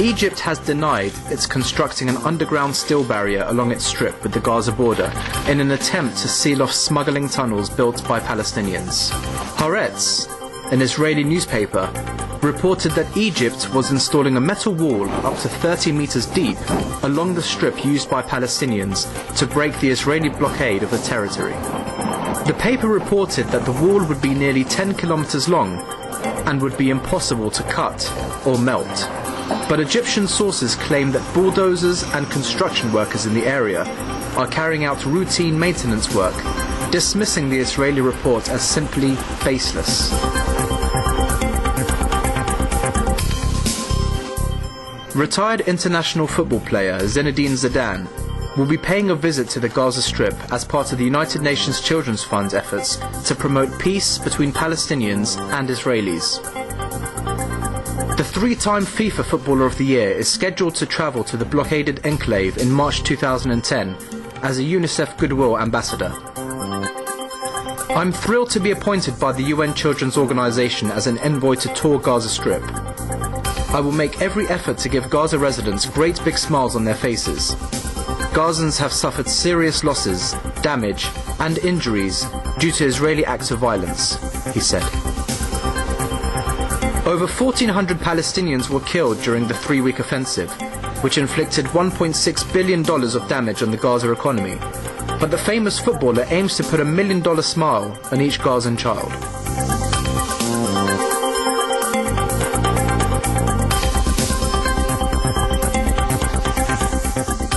Egypt has denied it's constructing an underground steel barrier along its strip with the Gaza border in an attempt to seal off smuggling tunnels built by Palestinians. Haaretz, an Israeli newspaper, reported that Egypt was installing a metal wall up to 30 meters deep along the strip used by Palestinians to break the Israeli blockade of the territory. The paper reported that the wall would be nearly 10 kilometers long and would be impossible to cut or melt. But Egyptian sources claim that bulldozers and construction workers in the area are carrying out routine maintenance work, dismissing the Israeli report as simply baseless. Retired international football player Zinedine Zidane will be paying a visit to the Gaza Strip as part of the United Nations Children's Fund's efforts to promote peace between Palestinians and Israelis. The three-time FIFA Footballer of the Year is scheduled to travel to the blockaded enclave in March 2010 as a UNICEF Goodwill Ambassador. I'm thrilled to be appointed by the UN Children's Organization as an envoy to tour Gaza Strip. I will make every effort to give Gaza residents great big smiles on their faces. Gazans have suffered serious losses, damage and injuries due to Israeli acts of violence, he said. Over 1,400 Palestinians were killed during the three-week offensive, which inflicted $1.6 billion of damage on the Gaza economy. But the famous footballer aims to put $1 million smile on each Gazan child.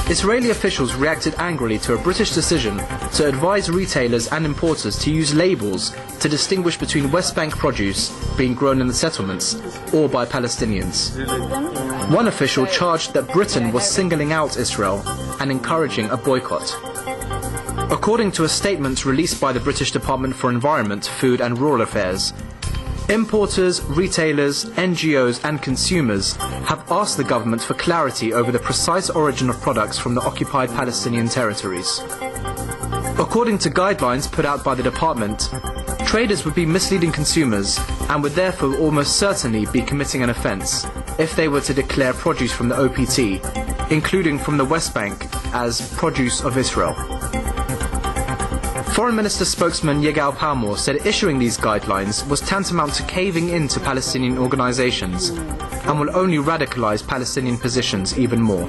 Israeli officials reacted angrily to a British decision to advise retailers and importers to use labels to distinguish between West Bank produce being grown in the settlements or by Palestinians. One official charged that Britain was singling out Israel and encouraging a boycott. According to a statement released by the British Department for Environment, Food and Rural Affairs, importers, retailers, NGOs and consumers have asked the government for clarity over the precise origin of products from the occupied Palestinian territories. According to guidelines put out by the department, traders would be misleading consumers and would therefore almost certainly be committing an offence if they were to declare produce from the OPT, including from the West Bank, as produce of Israel. Foreign Minister spokesman Yigal Palmore said issuing these guidelines was tantamount to caving in to Palestinian organisations and will only radicalise Palestinian positions even more.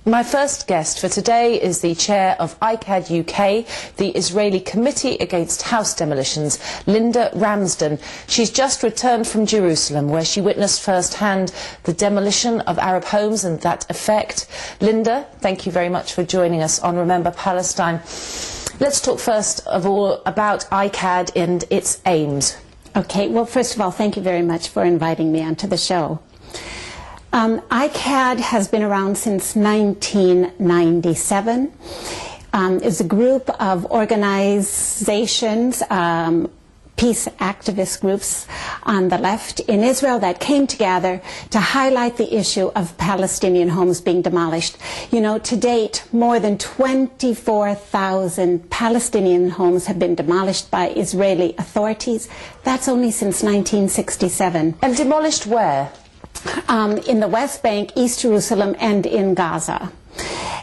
My first guest for today is the Chair of ICAHD U.K, the Israeli Committee Against House Demolitions, Linda Ramsden. She's just returned from Jerusalem, where she witnessed firsthand the demolition of Arab homes and that effect. Linda, thank you very much for joining us on Remember Palestine. Let's talk first of all about ICAHD and its aims. Okay, well, first of all, thank you very much for inviting me onto the show. ICAHD has been around since 1997. It's a group of organizations, peace activist groups on the left in Israel that came together to highlight the issue of Palestinian homes being demolished. You know, to date, more than 24,000 Palestinian homes have been demolished by Israeli authorities. That's only since 1967. And demolished where? In the West Bank, East Jerusalem, and in Gaza.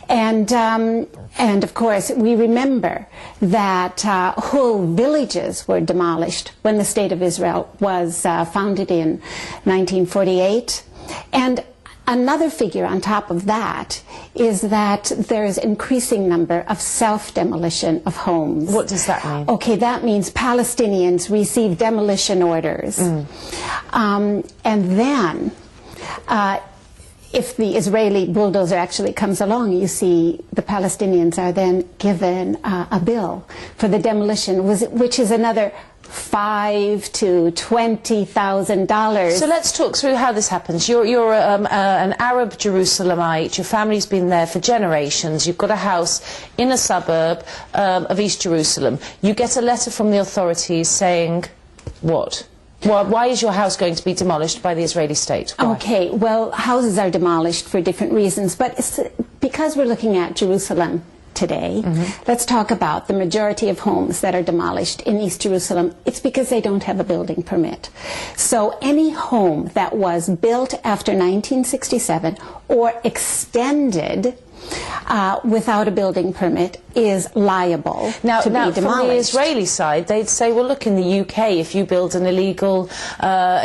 And of course, we remember that whole villages were demolished when the State of Israel was founded in 1948. And another figure on top of that is that there's increasing number of self-demolition of homes. What does that mean? Okay, that means Palestinians receive demolition orders. And then if the Israeli bulldozer actually comes along, you see the Palestinians are then given a bill for the demolition, which is another $5,000 to $20,000. So let's talk through how this happens. You're an Arab Jerusalemite. Your family's been there for generations. You've got a house in a suburb of East Jerusalem. You get a letter from the authorities saying what? Why is your house going to be demolished by the Israeli state? Why? Okay, well, houses are demolished for different reasons, but it's because we're looking at Jerusalem today. Let's talk about the majority of homes that are demolished in East Jerusalem. It's because they don't have a building permit. So any home that was built after 1967 or extended without a building permit is liable to be demolished. From the Israeli side, they'd say, well, look, in the UK, if you build an illegal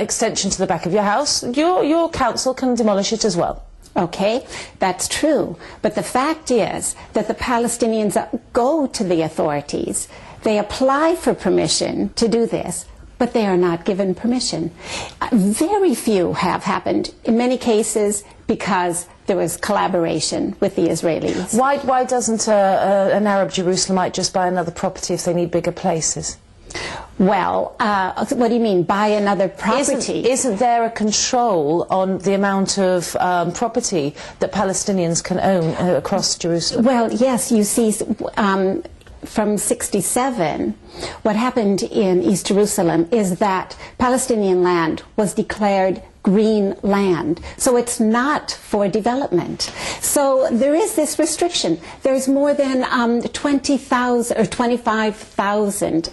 extension to the back of your house, your council can demolish it as well. Okay, that's true. But the fact is that the Palestinians go to the authorities, they apply for permission to do this, but they are not given permission. Very few have happened, in many cases because there was collaboration with the Israelis. Why doesn't an Arab Jerusalemite just buy another property if they need bigger places? Well, what do you mean, buy another property? Isn't there a control on the amount of property that Palestinians can own across Jerusalem? Well, yes, you see, from 67, what happened in East Jerusalem is that Palestinian land was declared green land, so it's not for development. So there is this restriction. There's more than 20,000 or 25,000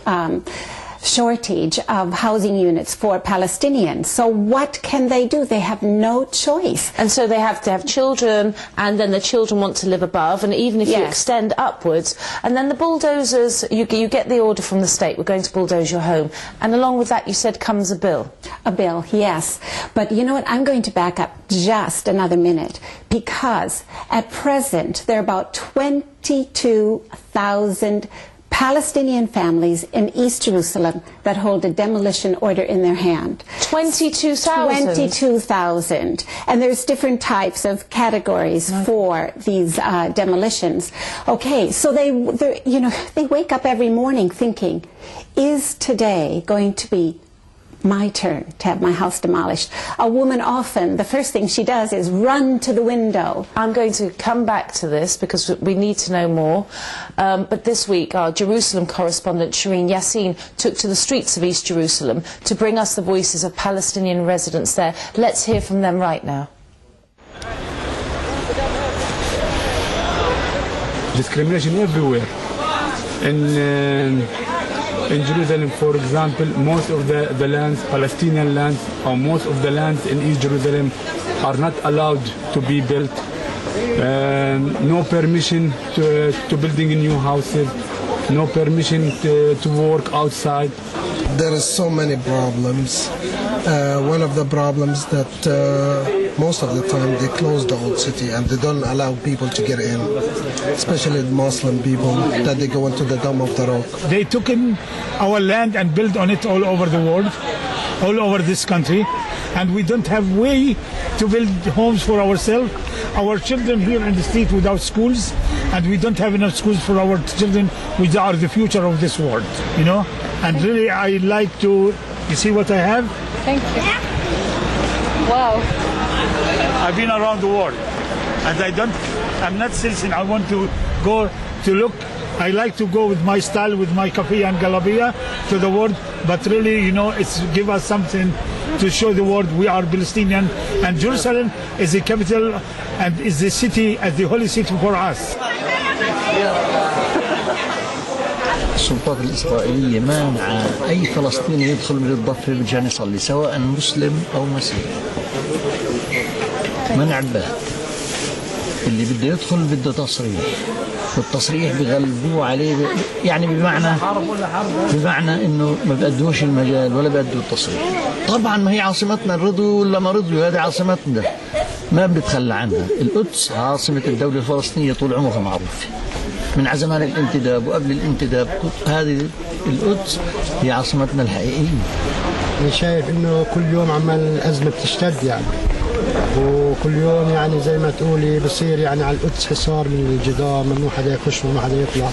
shortage of housing units for Palestinians. So what can they do? They have no choice. And so they have to have children, and then the children want to live above, and even if you extend upwards, and then the bulldozers, you get the order from the state, we're going to bulldoze your home, and along with that you said comes a bill. A bill, yes. But you know what, I'm going to back up just another minute, because at present there are about 22,000 Palestinian families in East Jerusalem that hold a demolition order in their hand. 22,000? 22,000. And there's different types of categories for these demolitions. Okay, so they wake up every morning thinking, is today going to be my turn to have my house demolished? A woman often, the first thing she does is run to the window. I'm going to come back to this because we need to know more. But this week, our Jerusalem correspondent, Shireen Yassin, took to the streets of East Jerusalem to bring us the voices of Palestinian residents there. Let's hear from them right now. Discrimination everywhere. In Jerusalem, for example, most of the lands, Palestinian lands, or most of the lands in East Jerusalem are not allowed to be built. No permission to building new houses, no permission to work outside. There is so many problems. One of the problems that most of the time they close the old city and they don't allow people to get in, especially the Muslim people, that they go into the Dome of the Rock. They took in our land and built on it all over the world, all over this country, and we don't have way to build homes for ourselves. Our children here in the street without schools, and we don't have enough schools for our children, which are the future of this world, you know. And really, I like to, you see what I have? Thank you. Wow. I've been around the world, and I'm not citizen. I want to go to look. I like to go with my style, with my kafiya and galabia to the world, but really, you know, it's give us something to show the world we are Palestinian, and Jerusalem is the capital and is the city, as the holy city for us. السلطات الإسرائيلية مانعة أي فلسطيني يدخل من الضفة مشان يصلي سواء مسلم أو مسيحي. منع الباب. اللي بده يدخل بده تصريح. والتصريح بغلبوه عليه يعني بمعنى إنه ما بيقدموش المجال ولا بيقدموا التصريح. طبعا ما هي عاصمتنا، رضوا ولا ما رضوا هذه عاصمتنا. ما بنتخلى عنها. القدس عاصمة الدولة الفلسطينية طول عمرها معروفة. من زمان الانتداب وقبل الانتداب هذه القدس هي عاصمتنا الحقيقية. أنا شايف إنه كل يوم عمال الأزمة بتشتد يعني، وكل يوم يعني زي ما تقولي بصير يعني على القدس حصار من الجدار، ممنوع حدا يخش وممنوع حدا يطلع،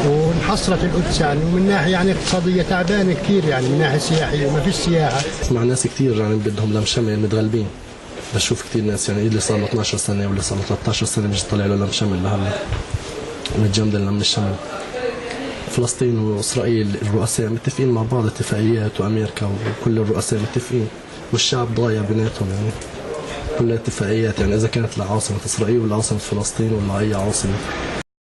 وانحصرت القدس يعني، ومن ناحية يعني اقتصادية تعبانة كثير يعني، من ناحية سياحية وما فيش سياحة. مع ناس كثير يعني بدهم لم شمل متغلبين. بشوف كثير ناس يعني اللي صار له 12 سنة واللي صار له 13 سنة مش طلع له لم شمل لهلا. متجمدين من الشمال. فلسطين وإسرائيل الرؤساء متفقين مع بعض اتفاقيات، وأمريكا وكل الرؤساء متفقين، والشعب ضايع بيناتهم يعني. كلها اتفاقيات يعني إذا كانت لعاصمة إسرائيل ولا عاصمة فلسطين ولا أي عاصمة.